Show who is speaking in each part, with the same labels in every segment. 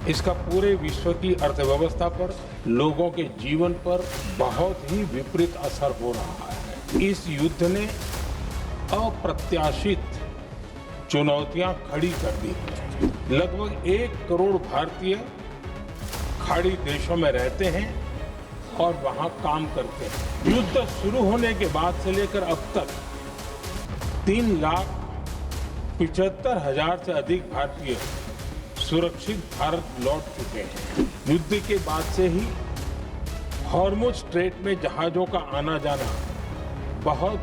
Speaker 1: इसका पूरे विश्व की अर्थव्यवस्था पर, लोगों के जीवन पर बहुत ही विपरीत असर हो रहा है। इस युद्ध ने अप्रत्याशित चुनौतियां खड़ी कर दी हैं। लगभग 1 करोड़ भारतीय खाड़ी देशों में रहते हैं और वहां काम करते हैं। युद्ध शुरू होने के बाद से लेकर अब तक 3,75,000 से अधिक भारतीय सुरक्षित भारत लौट चुके हैं। युद्ध के बाद से ही हॉर्मुज स्ट्रेट में जहाजों का आना जाना बहुत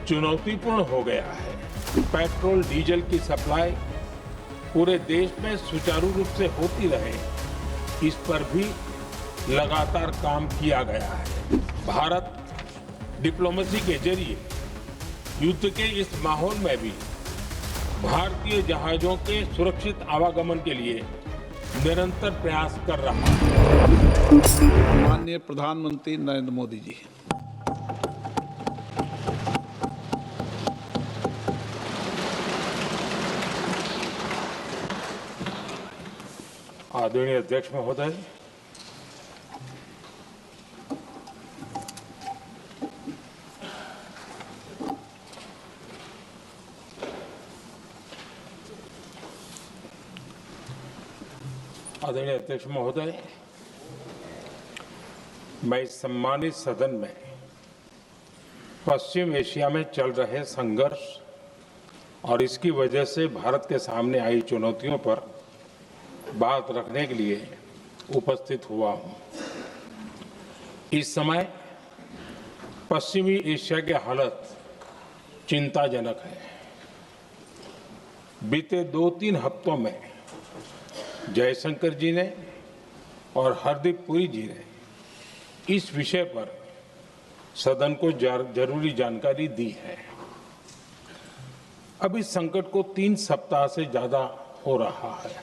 Speaker 1: चुनौतीपूर्ण हो गया है। पेट्रोल डीजल की सप्लाई पूरे देश में सुचारू रूप से होती रहे, इस पर भी लगातार काम किया गया है। भारत डिप्लोमेसी के जरिए युद्ध के इस माहौल में भी भारतीय जहाजों के सुरक्षित आवागमन के लिए निरंतर प्रयास कर रहा है।
Speaker 2: माननीय प्रधानमंत्री नरेंद्र मोदी जी,
Speaker 1: आदरणीय अध्यक्ष महोदय, आदरणीय अध्यक्ष महोदय, मैं इस सम्मानित सदन में पश्चिम एशिया में चल रहे संघर्ष और इसकी वजह से भारत के सामने आई चुनौतियों पर बात रखने के लिए उपस्थित हुआ हूं। इस समय पश्चिमी एशिया की हालत चिंताजनक है। बीते 2-3 हफ्तों में जयशंकर जी ने और हरदीप पुरी जी ने इस विषय पर सदन को जरूरी जानकारी दी है। अब इस संकट को 3 सप्ताह से ज्यादा हो रहा है।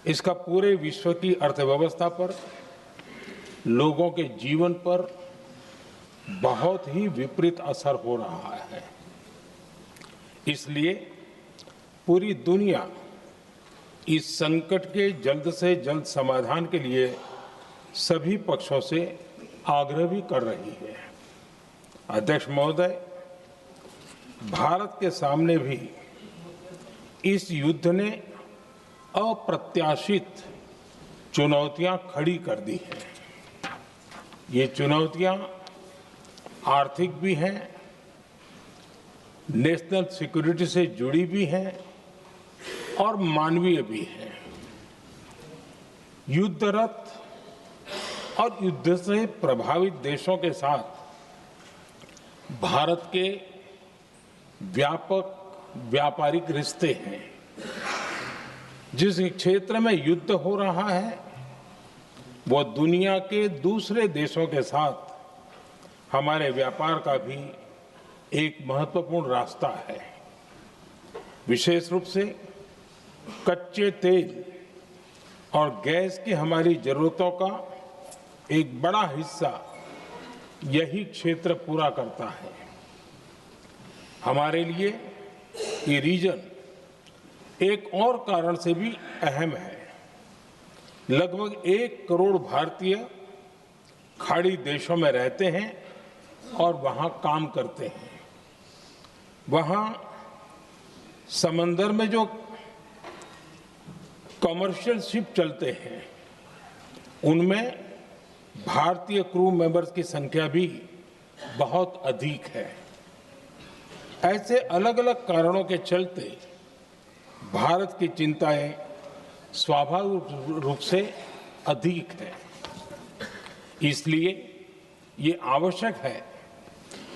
Speaker 1: इसका पूरे विश्व की अर्थव्यवस्था पर, लोगों के जीवन पर बहुत ही विपरीत असर हो रहा है। इसलिए पूरी दुनिया इस संकट के जल्द से जल्द समाधान के लिए सभी पक्षों से आग्रह भी कर रही है। अध्यक्ष महोदय, भारत के सामने भी इस युद्ध ने अप्रत्याशित चुनौतियां खड़ी कर दी हैं। ये चुनौतियां आर्थिक भी हैं, नेशनल सिक्योरिटी से जुड़ी भी हैं और मानवीय भी है। युद्धरत और युद्ध से प्रभावित देशों के साथ भारत के व्यापक व्यापारिक रिश्ते हैं। जिस क्षेत्र में युद्ध हो रहा है वो दुनिया के दूसरे देशों के साथ हमारे व्यापार का भी एक महत्वपूर्ण रास्ता है। विशेष रूप से कच्चे तेल और गैस की हमारी जरूरतों का एक बड़ा हिस्सा यही क्षेत्र पूरा करता है। हमारे लिए ये रीजन एक और कारण से भी अहम है। लगभग 1 करोड़ भारतीय खाड़ी देशों में रहते हैं और वहां काम करते हैं। वहां समंदर में जो कमर्शियल शिप चलते हैं उनमें भारतीय क्रू मेंबर्स की संख्या भी बहुत अधिक है। ऐसे अलग अलग कारणों के चलते भारत की चिंताएं स्वाभाविक रूप से अधिक है। इसलिए ये आवश्यक है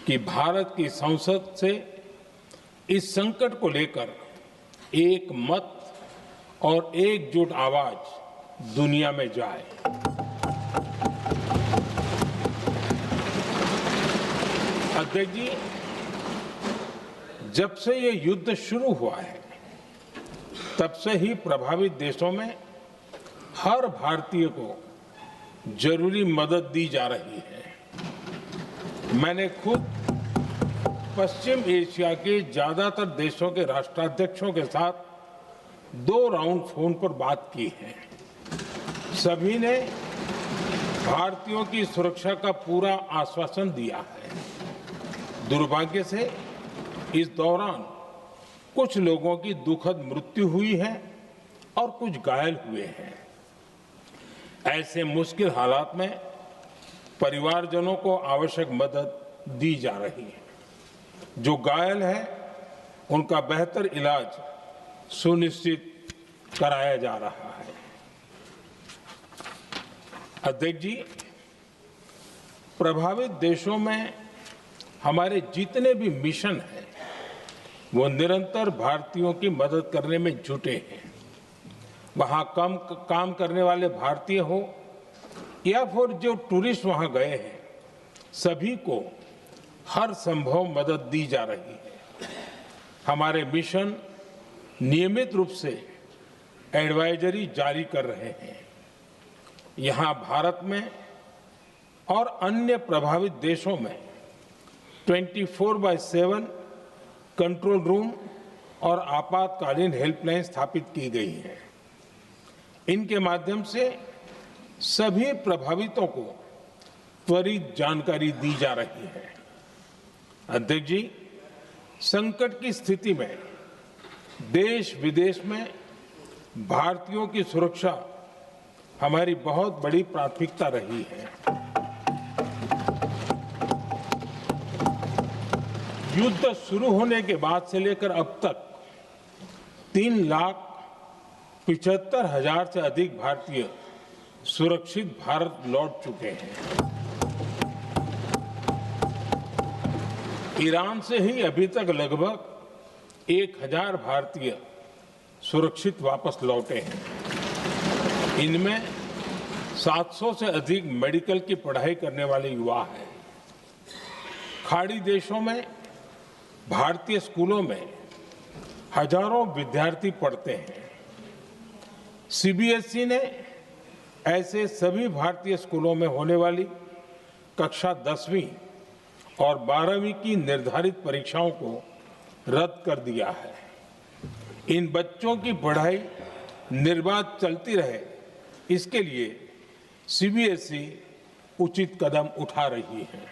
Speaker 1: कि भारत की संसद से इस संकट को लेकर एक मत और एकजुट आवाज दुनिया में जाए। अध्यक्ष जी, जब से ये युद्ध शुरू हुआ है तब से ही प्रभावित देशों में हर भारतीय को जरूरी मदद दी जा रही है। मैंने खुद पश्चिम एशिया के ज्यादातर देशों के राष्ट्राध्यक्षों के साथ 2 राउंड फोन पर बात की है। सभी ने भारतीयों की सुरक्षा का पूरा आश्वासन दिया है। दुर्भाग्य से इस दौरान कुछ लोगों की दुखद मृत्यु हुई है और कुछ घायल हुए हैं। ऐसे मुश्किल हालात में परिवारजनों को आवश्यक मदद दी जा रही है। जो घायल है उनका बेहतर इलाज सुनिश्चित कराया जा रहा है। अध्यक्ष जी, प्रभावित देशों में हमारे जितने भी मिशन हैं वो निरंतर भारतीयों की मदद करने में जुटे हैं। वहां काम करने वाले भारतीय हो या फिर जो टूरिस्ट वहां गए हैं, सभी को हर संभव मदद दी जा रही है। हमारे मिशन नियमित रूप से एडवाइजरी जारी कर रहे हैं। यहां भारत में और अन्य प्रभावित देशों में 24/7 कंट्रोल रूम और आपातकालीन हेल्पलाइन स्थापित की गई है। इनके माध्यम से सभी प्रभावितों को त्वरित जानकारी दी जा रही है। अध्यक्ष जी, संकट की स्थिति में देश विदेश में भारतीयों की सुरक्षा हमारी बहुत बड़ी प्राथमिकता रही है। युद्ध शुरू होने के बाद से लेकर अब तक 3,75,000 से अधिक भारतीय सुरक्षित भारत लौट चुके हैं। ईरान से ही अभी तक लगभग 1,000 भारतीय सुरक्षित वापस लौटे हैं। इनमें 700 से अधिक मेडिकल की पढ़ाई करने वाले युवा हैं। खाड़ी देशों में भारतीय स्कूलों में हजारों विद्यार्थी पढ़ते हैं। सीबीएसई ने ऐसे सभी भारतीय स्कूलों में होने वाली कक्षा 10वीं और 12वीं की निर्धारित परीक्षाओं को रद्द कर दिया है। इन बच्चों की पढ़ाई निर्बाध चलती रहे, इसके लिए सीबीएसई उचित कदम उठा रही है।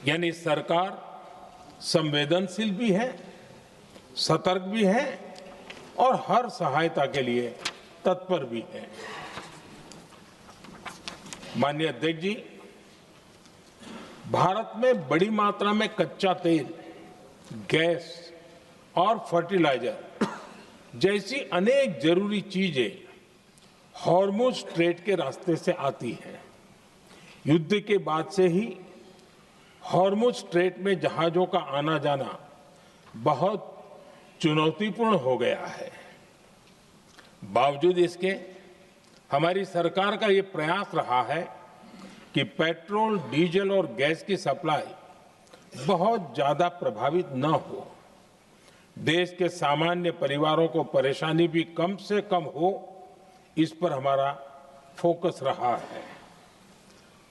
Speaker 1: यानी सरकार संवेदनशील भी है, सतर्क भी है और हर सहायता के लिए तत्पर भी है। माननीय अध्यक्ष जी, भारत में बड़ी मात्रा में कच्चा तेल, गैस और फर्टिलाइजर जैसी अनेक जरूरी चीजें हॉर्मुज स्ट्रेट के रास्ते से आती हैं। युद्ध के बाद से ही हॉर्मुज स्ट्रेट में जहाजों का आना जाना बहुत चुनौतीपूर्ण हो गया है। बावजूद इसके हमारी सरकार का ये प्रयास रहा है कि पेट्रोल, डीजल और गैस की सप्लाई बहुत ज्यादा प्रभावित न हो। देश के सामान्य परिवारों को परेशानी भी कम से कम हो, इस पर हमारा फोकस रहा है।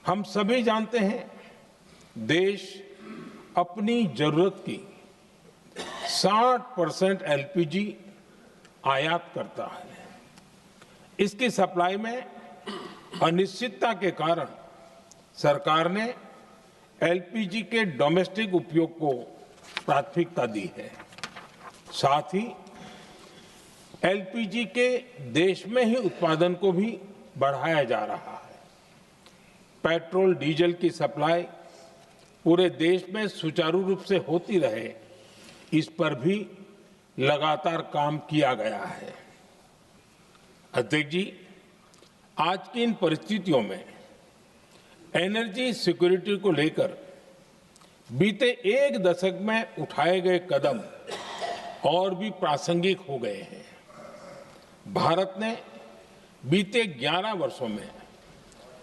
Speaker 1: हम सभी जानते हैं, देश अपनी जरूरत की 60% एलपीजी आयात करता है। इसकी सप्लाई में अनिश्चितता के कारण सरकार ने एलपीजी के डोमेस्टिक उपयोग को प्राथमिकता दी है। साथ ही एलपीजी के देश में ही उत्पादन को भी बढ़ाया जा रहा है। पेट्रोल, डीजल की सप्लाई पूरे देश में सुचारू रूप से होती रहे, इस पर भी लगातार काम किया गया है। अध्यक्ष जी, आज की इन परिस्थितियों में एनर्जी सिक्योरिटी को लेकर बीते 1 दशक में उठाए गए कदम और भी प्रासंगिक हो गए हैं। भारत ने बीते 11 वर्षों में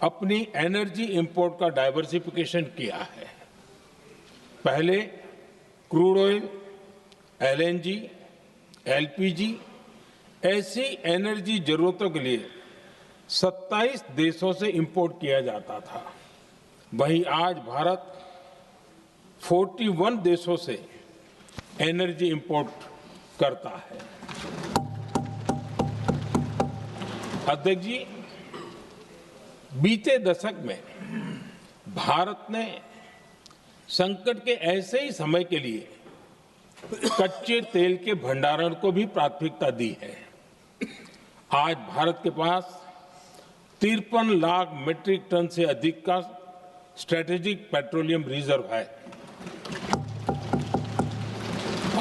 Speaker 1: अपनी एनर्जी इंपोर्ट का डाइवर्सिफिकेशन किया है। पहले क्रूड ऑयल, एलएनजी, एलपीजी ऐसी एनर्जी जरूरतों के लिए 27 देशों से इंपोर्ट किया जाता था। वहीं आज भारत 41 देशों से एनर्जी इंपोर्ट करता है। अध्यक्ष जी, बीते दशक में भारत ने संकट के ऐसे ही समय के लिए कच्चे तेल के भंडारण को भी प्राथमिकता दी है। आज भारत के पास 53 लाख मीट्रिक टन से अधिक का स्ट्रेटेजिक पेट्रोलियम रिजर्व है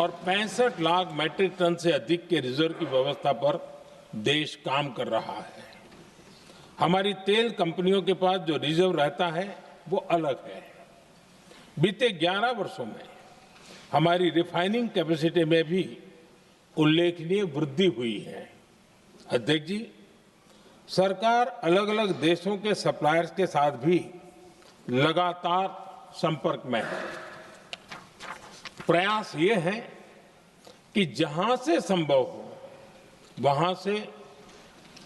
Speaker 1: और 65 लाख मीट्रिक टन से अधिक के रिजर्व की व्यवस्था पर देश काम कर रहा है। हमारी तेल कंपनियों के पास जो रिजर्व रहता है वो अलग है। बीते 11 वर्षों में हमारी रिफाइनिंग कैपेसिटी में भी उल्लेखनीय वृद्धि हुई है। अध्यक्ष जी, सरकार अलग अलग देशों के सप्लायर्स के साथ भी लगातार संपर्क में है। प्रयास ये है कि जहां से संभव हो वहां से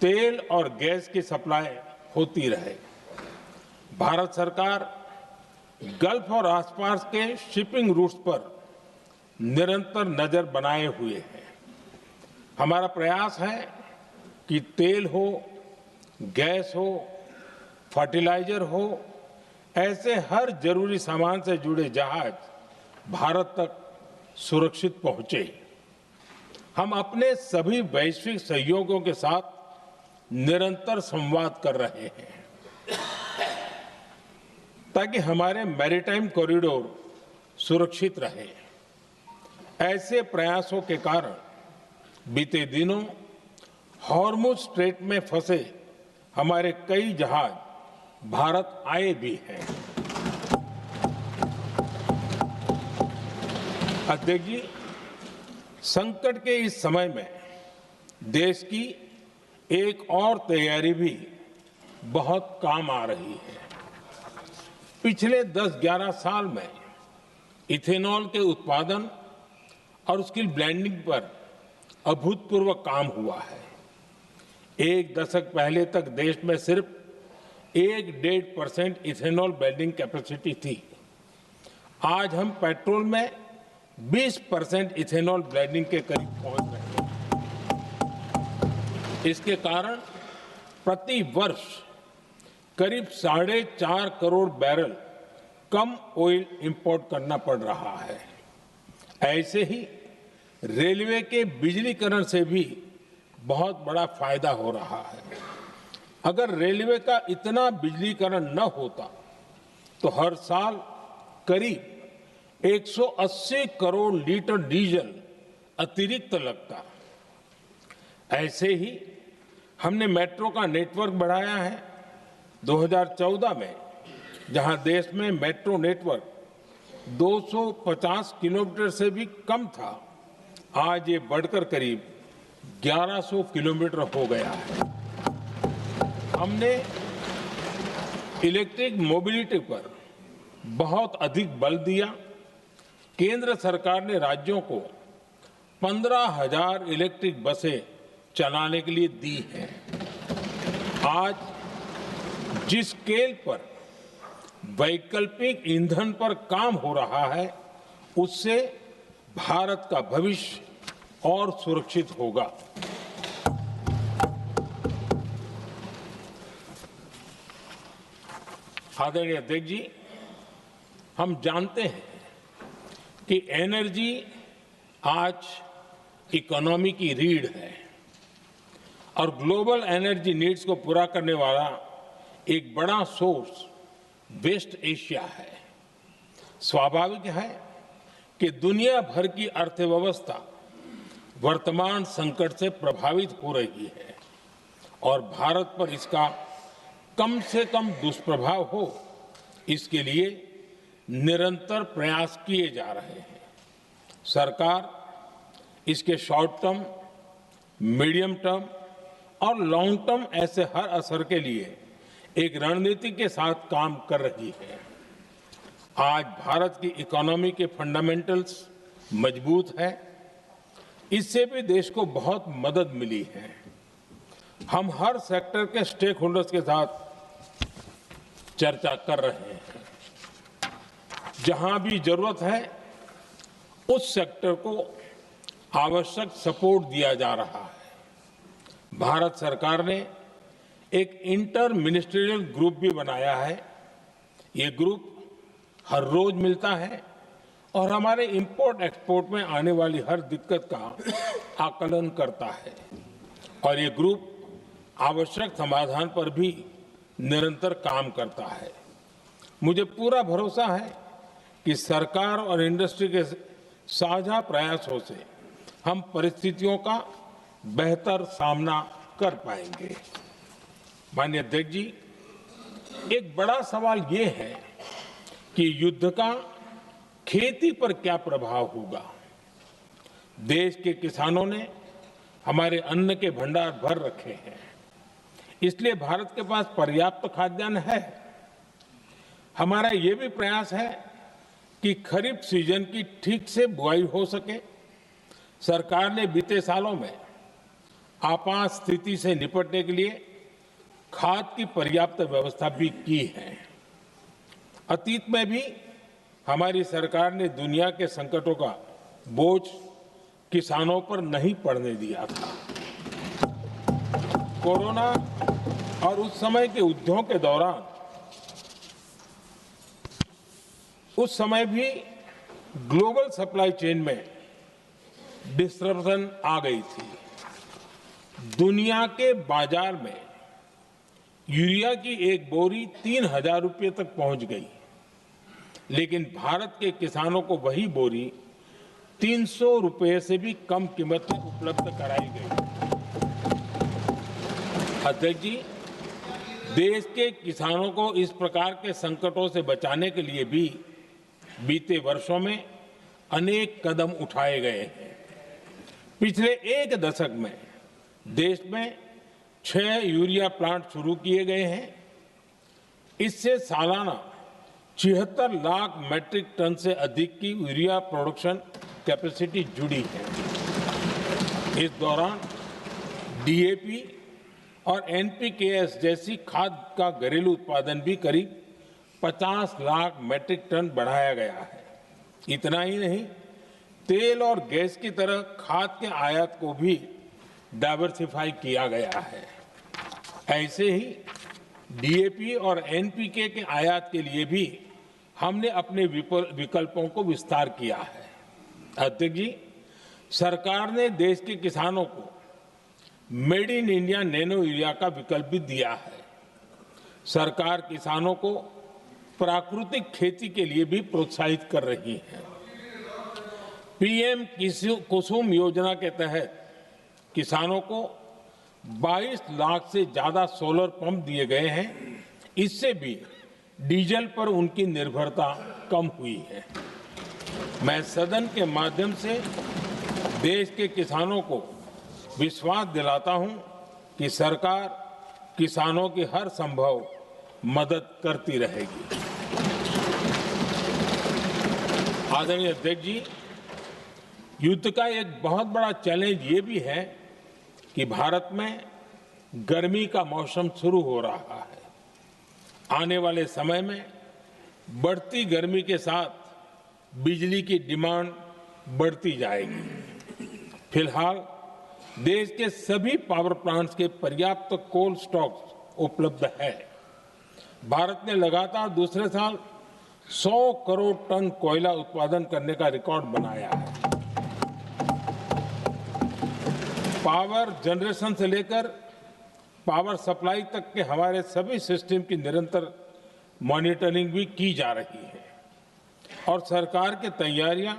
Speaker 1: तेल और गैस की सप्लाई होती रहे। भारत सरकार गल्फ और आसपास के शिपिंग रूट्स पर निरंतर नजर बनाए हुए है। हमारा प्रयास है कि तेल हो, गैस हो, फर्टिलाइजर हो, ऐसे हर जरूरी सामान से जुड़े जहाज भारत तक सुरक्षित पहुंचे। हम अपने सभी वैश्विक सहयोगियों के साथ निरंतर संवाद कर रहे हैं ताकि हमारे मैरीटाइम कॉरिडोर सुरक्षित रहे। ऐसे प्रयासों के कारण बीते दिनों हॉर्मुज स्ट्रेट में फंसे हमारे कई जहाज भारत आए भी हैं। अध्यक्ष जी, संकट के इस समय में देश की एक और तैयारी भी बहुत काम आ रही है। पिछले 10-11 साल में इथेनॉल के उत्पादन और उसकी ब्लेंडिंग पर अभूतपूर्व काम हुआ है। एक दशक पहले तक देश में सिर्फ 1-1.5% इथेनॉल ब्लेंडिंग कैपेसिटी थी। आज हम पेट्रोल में 20% इथेनॉल ब्लेंडिंग के करीब पहुंच रहे हैं। इसके कारण प्रति वर्ष करीब 4.5 करोड़ बैरल कम ऑयल इंपोर्ट करना पड़ रहा है। ऐसे ही रेलवे के बिजलीकरण से भी बहुत बड़ा फायदा हो रहा है। अगर रेलवे का इतना बिजलीकरण न होता तो हर साल करीब 180 करोड़ लीटर डीजल अतिरिक्त लगता। ऐसे ही हमने मेट्रो का नेटवर्क बढ़ाया है। 2014 में जहां देश में मेट्रो नेटवर्क 250 किलोमीटर से भी कम था, आज ये बढ़कर करीब 1100 किलोमीटर हो गया है। हमने इलेक्ट्रिक मोबिलिटी पर बहुत अधिक बल दिया। केंद्र सरकार ने राज्यों को 15,000 इलेक्ट्रिक बसें चलाने के लिए दी हैं। आज जिस स्केल पर वैकल्पिक ईंधन पर काम हो रहा है, उससे भारत का भविष्य और सुरक्षित होगा। आदरणीय अध्यक्ष जी, हम जानते हैं कि एनर्जी आज इकोनॉमी की रीढ़ है और ग्लोबल एनर्जी नीड्स को पूरा करने वाला एक बड़ा सोर्स वेस्ट एशिया है। स्वाभाविक है कि दुनिया भर की अर्थव्यवस्था वर्तमान संकट से प्रभावित हो रही है और भारत पर इसका कम से कम दुष्प्रभाव हो, इसके लिए निरंतर प्रयास किए जा रहे हैं। सरकार इसके शॉर्ट टर्म, मीडियम टर्म और लॉन्ग टर्म ऐसे हर असर के लिए एक रणनीति के साथ काम कर रही है। आज भारत की इकोनॉमी के फंडामेंटल्स मजबूत है। इससे भी देश को बहुत मदद मिली है। हम हर सेक्टर के स्टेक होल्डर्स के साथ चर्चा कर रहे हैं। जहां भी जरूरत है उस सेक्टर को आवश्यक सपोर्ट दिया जा रहा है। भारत सरकार ने एक इंटर मिनिस्ट्रियल ग्रुप भी बनाया है। ये ग्रुप हर रोज मिलता है और हमारे इंपोर्ट एक्सपोर्ट में आने वाली हर दिक्कत का आकलन करता है और ये ग्रुप आवश्यक समाधान पर भी निरंतर काम करता है। मुझे पूरा भरोसा है कि सरकार और इंडस्ट्री के साझा प्रयासों से हम परिस्थितियों का बेहतर सामना कर पाएंगे। माननीय अध्यक्ष जी, एक बड़ा सवाल ये है कि युद्ध का खेती पर क्या प्रभाव होगा। देश के किसानों ने हमारे अन्न के भंडार भर रखे हैं, इसलिए भारत के पास पर्याप्त खाद्यान्न है। हमारा ये भी प्रयास है कि खरीफ सीजन की ठीक से बुआई हो सके। सरकार ने बीते सालों में आपात स्थिति से निपटने के लिए खाद की पर्याप्त व्यवस्था भी की है। अतीत में भी हमारी सरकार ने दुनिया के संकटों का बोझ किसानों पर नहीं पड़ने दिया था। कोरोना और उस समय के युद्धों के दौरान उस समय भी ग्लोबल सप्लाई चेन में डिस्ट्रप्शन आ गई थी। दुनिया के बाजार में यूरिया की एक बोरी 3,000 रुपये तक पहुंच गई, लेकिन भारत के किसानों को वही बोरी 300 रुपये से भी कम कीमत में उपलब्ध कराई गई। अध्यक्ष जी, देश के किसानों को इस प्रकार के संकटों से बचाने के लिए भी बीते वर्षों में अनेक कदम उठाए गए हैं। पिछले एक दशक में देश में 6 यूरिया प्लांट शुरू किए गए हैं। इससे सालाना 76 लाख मैट्रिक टन से अधिक की यूरिया प्रोडक्शन कैपेसिटी जुड़ी है। इस दौरान डीएपी और एनपीकेएस जैसी खाद का घरेलू उत्पादन भी करीब 50 लाख मैट्रिक टन बढ़ाया गया है। इतना ही नहीं, तेल और गैस की तरह खाद के आयात को भी डाइवर्सिफाई किया गया है। ऐसे ही डीएपी और एनपीके के आयात के लिए भी हमने अपने विकल्पों को विस्तार किया है। अध्यक्ष जी, सरकार ने देश के किसानों को made in India nano urea का विकल्प भी दिया है। सरकार किसानों को प्राकृतिक खेती के लिए भी प्रोत्साहित कर रही है। पीएम कुसुम योजना के तहत किसानों को 22 लाख से ज्यादा सोलर पंप दिए गए हैं। इससे भी डीजल पर उनकी निर्भरता कम हुई है। मैं सदन के माध्यम से देश के किसानों को विश्वास दिलाता हूं कि सरकार किसानों की हर संभव मदद करती रहेगी। आदरणीय अध्यक्ष जी, युद्ध का एक बहुत बड़ा चैलेंज ये भी है कि भारत में गर्मी का मौसम शुरू हो रहा है। आने वाले समय में बढ़ती गर्मी के साथ बिजली की डिमांड बढ़ती जाएगी। फिलहाल देश के सभी पावर प्लांट्स के पर्याप्त कोल स्टॉक उपलब्ध है। भारत ने लगातार दूसरे साल 100 करोड़ टन कोयला उत्पादन करने का रिकॉर्ड बनाया है। पावर जनरेशन से लेकर पावर सप्लाई तक के हमारे सभी सिस्टम की निरंतर मॉनिटरिंग भी की जा रही है और सरकार की तैयारियां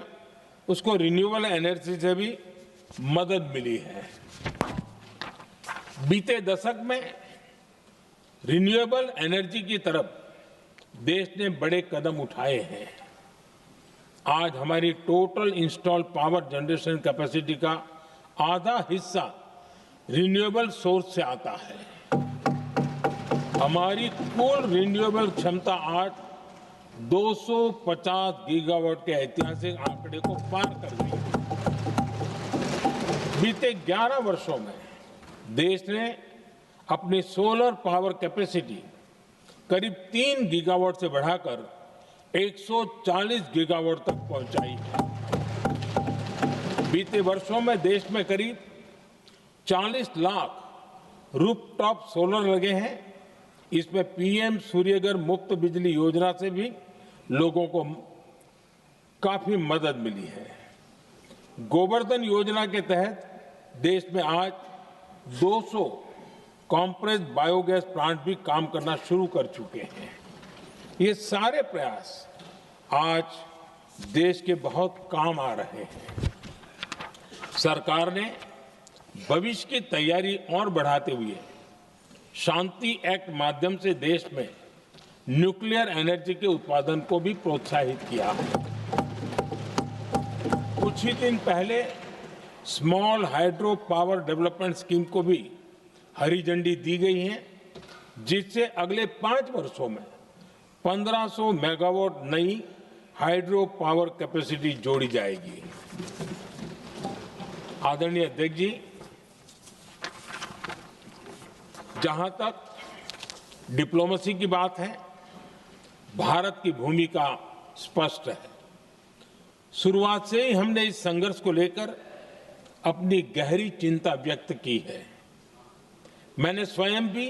Speaker 1: उसको रिन्यूएबल एनर्जी से भी मदद मिली है। बीते दशक में रिन्यूएबल एनर्जी की तरफ देश ने बड़े कदम उठाए हैं। आज हमारी total installed power generation capacity का आधा हिस्सा रिन्यूएबल सोर्स से आता है। हमारी कुल रिन्यूएबल क्षमता आज 250 गीगावाट के ऐतिहासिक आंकड़े को पार कर गई है। बीते 11 वर्षों में देश ने अपनी सोलर पावर कैपेसिटी करीब 3 गीगावाट से बढ़ाकर 140 गीगावाट तक पहुंचाई है। बीते वर्षों में देश में करीब 40 लाख रूफटॉप सोलर लगे हैं। इसमें पीएम सूर्यघर मुफ्त बिजली योजना से भी लोगों को काफी मदद मिली है। गोवर्धन योजना के तहत देश में आज 200 कॉम्प्रेस्ड बायोगैस प्लांट भी काम करना शुरू कर चुके हैं। ये सारे प्रयास आज देश के बहुत काम आ रहे हैं। सरकार ने भविष्य की तैयारी और बढ़ाते हुए शांति एक्ट माध्यम से देश में न्यूक्लियर एनर्जी के उत्पादन को भी प्रोत्साहित किया है। कुछ ही दिन पहले small hydro power development scheme को भी हरी झंडी दी गई है, जिससे अगले 5 वर्षों में 1500 मेगावाट नई हाइड्रो पावर कैपेसिटी जोड़ी जाएगी। आदरणीय अध्यक्ष जी, जहां तक डिप्लोमेसी की बात है, भारत की भूमिका स्पष्ट है। शुरुआत से ही हमने इस संघर्ष को लेकर अपनी गहरी चिंता व्यक्त की है। मैंने स्वयं भी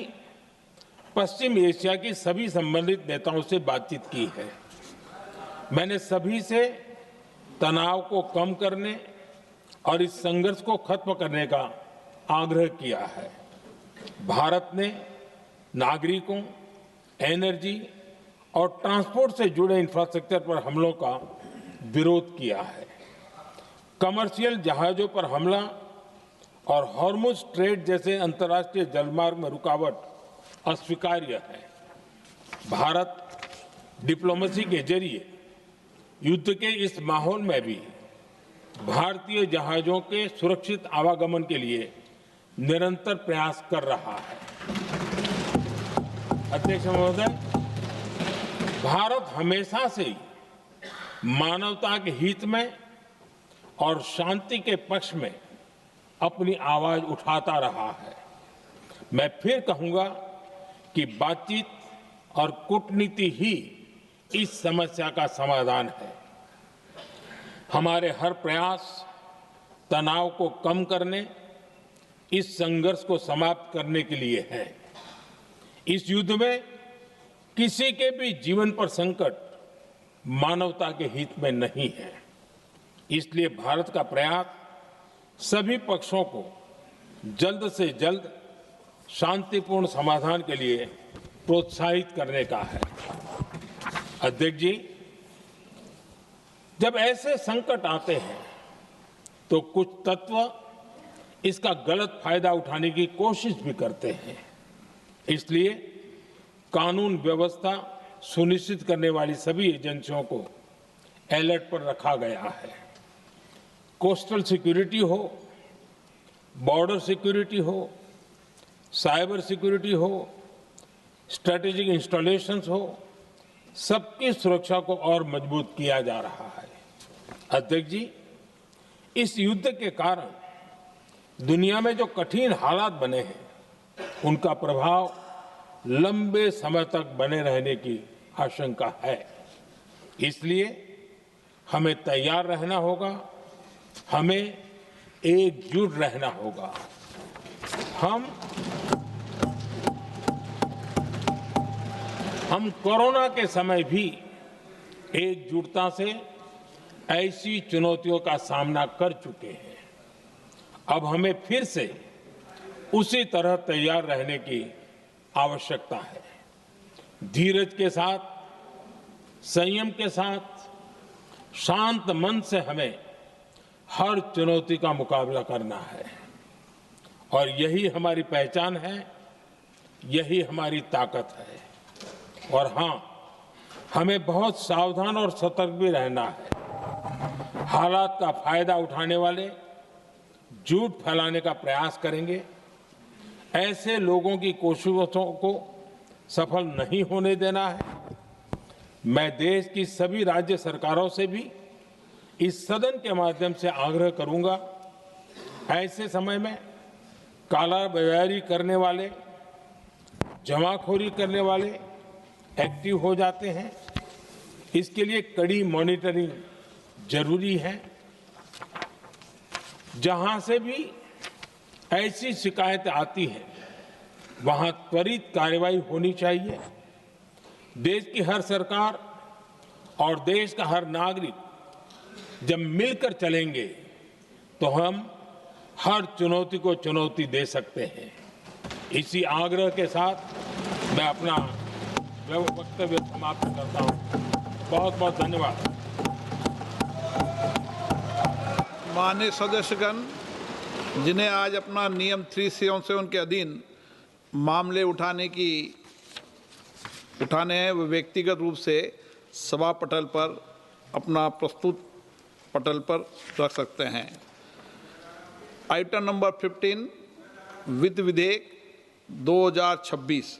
Speaker 1: पश्चिम एशिया की सभी संबंधित नेताओं से बातचीत की है। मैंने सभी से तनाव को कम करने और इस संघर्ष को खत्म करने का आग्रह किया है। भारत ने नागरिकों, एनर्जी और ट्रांसपोर्ट से जुड़े इंफ्रास्ट्रक्चर पर हमलों का विरोध किया है। कमर्शियल जहाजों पर हमला और हॉर्मुज स्ट्रेट जैसे अंतर्राष्ट्रीय जलमार्ग में रुकावट अस्वीकार्य है। भारत डिप्लोमेसी के जरिए युद्ध के इस माहौल में भी भारतीय जहाजों के सुरक्षित आवागमन के लिए निरंतर प्रयास कर रहा है। अध्यक्ष महोदय, भारत हमेशा से ही मानवता के हित में और शांति के पक्ष में अपनी आवाज उठाता रहा है। मैं फिर कहूंगा कि बातचीत और कूटनीति ही इस समस्या का समाधान है। हमारे हर प्रयास तनाव को कम करने, इस संघर्ष को समाप्त करने के लिए है। इस युद्ध में किसी के भी जीवन पर संकट मानवता के हित में नहीं है। इसलिए भारत का प्रयास सभी पक्षों को जल्द से जल्द शांतिपूर्ण समाधान के लिए प्रोत्साहित करने का है। अध्यक्ष जी, जब ऐसे संकट आते हैं तो कुछ तत्व इसका गलत फायदा उठाने की कोशिश भी करते हैं। इसलिए कानून व्यवस्था सुनिश्चित करने वाली सभी एजेंसियों को अलर्ट पर रखा गया है। कोस्टल सिक्योरिटी हो, बॉर्डर सिक्योरिटी हो, साइबर सिक्योरिटी हो, स्ट्रेटेजिक इंस्टॉलेशंस हो, सबकी सुरक्षा को और मजबूत किया जा रहा है। अध्यक्ष जी, इस युद्ध के कारण दुनिया में जो कठिन हालात बने हैं, उनका प्रभाव लंबे समय तक बने रहने की आशंका है। इसलिए हमें तैयार रहना होगा, हमें एकजुट रहना होगा। हम कोरोना के समय भी एकजुटता से ऐसी चुनौतियों का सामना कर चुके हैं। अब हमें फिर से उसी तरह तैयार रहने की आवश्यकता है। धीरज के साथ, संयम के साथ, शांत मन से हमें हर चुनौती का मुकाबला करना है। और यही हमारी पहचान है, यही हमारी ताकत है। और हां, हमें बहुत सावधान और सतर्क भी रहना है। हालात का फायदा उठाने वाले झूठ फैलाने का प्रयास करेंगे, ऐसे लोगों की कोशिशों को सफल नहीं होने देना है। मैं देश की सभी राज्य सरकारों से भी इस सदन के माध्यम से आग्रह करूंगा, ऐसे समय में कालाबाजारी करने वाले, जमाखोरी करने वाले एक्टिव हो जाते हैं। इसके लिए कड़ी मॉनिटरिंग जरूरी है। जहां से भी ऐसी शिकायतें आती हैं, वहां त्वरित कार्रवाई होनी चाहिए। देश की हर सरकार और देश का हर नागरिक जब मिलकर चलेंगे तो हम हर चुनौती को चुनौती दे सकते हैं। इसी आग्रह के साथ मैं अपना वक्तव्य समाप्त करता हूं। बहुत बहुत धन्यवाद।
Speaker 2: माननीय सदस्यगण, जिन्हें आज अपना नियम 377 के अधीन मामले उठाने हैं, वो व्यक्तिगत रूप से सभा पटल पर अपना प्रस्तुत पटल पर रख सकते हैं। आइटम नंबर 15 वित्त विधेयक 2026।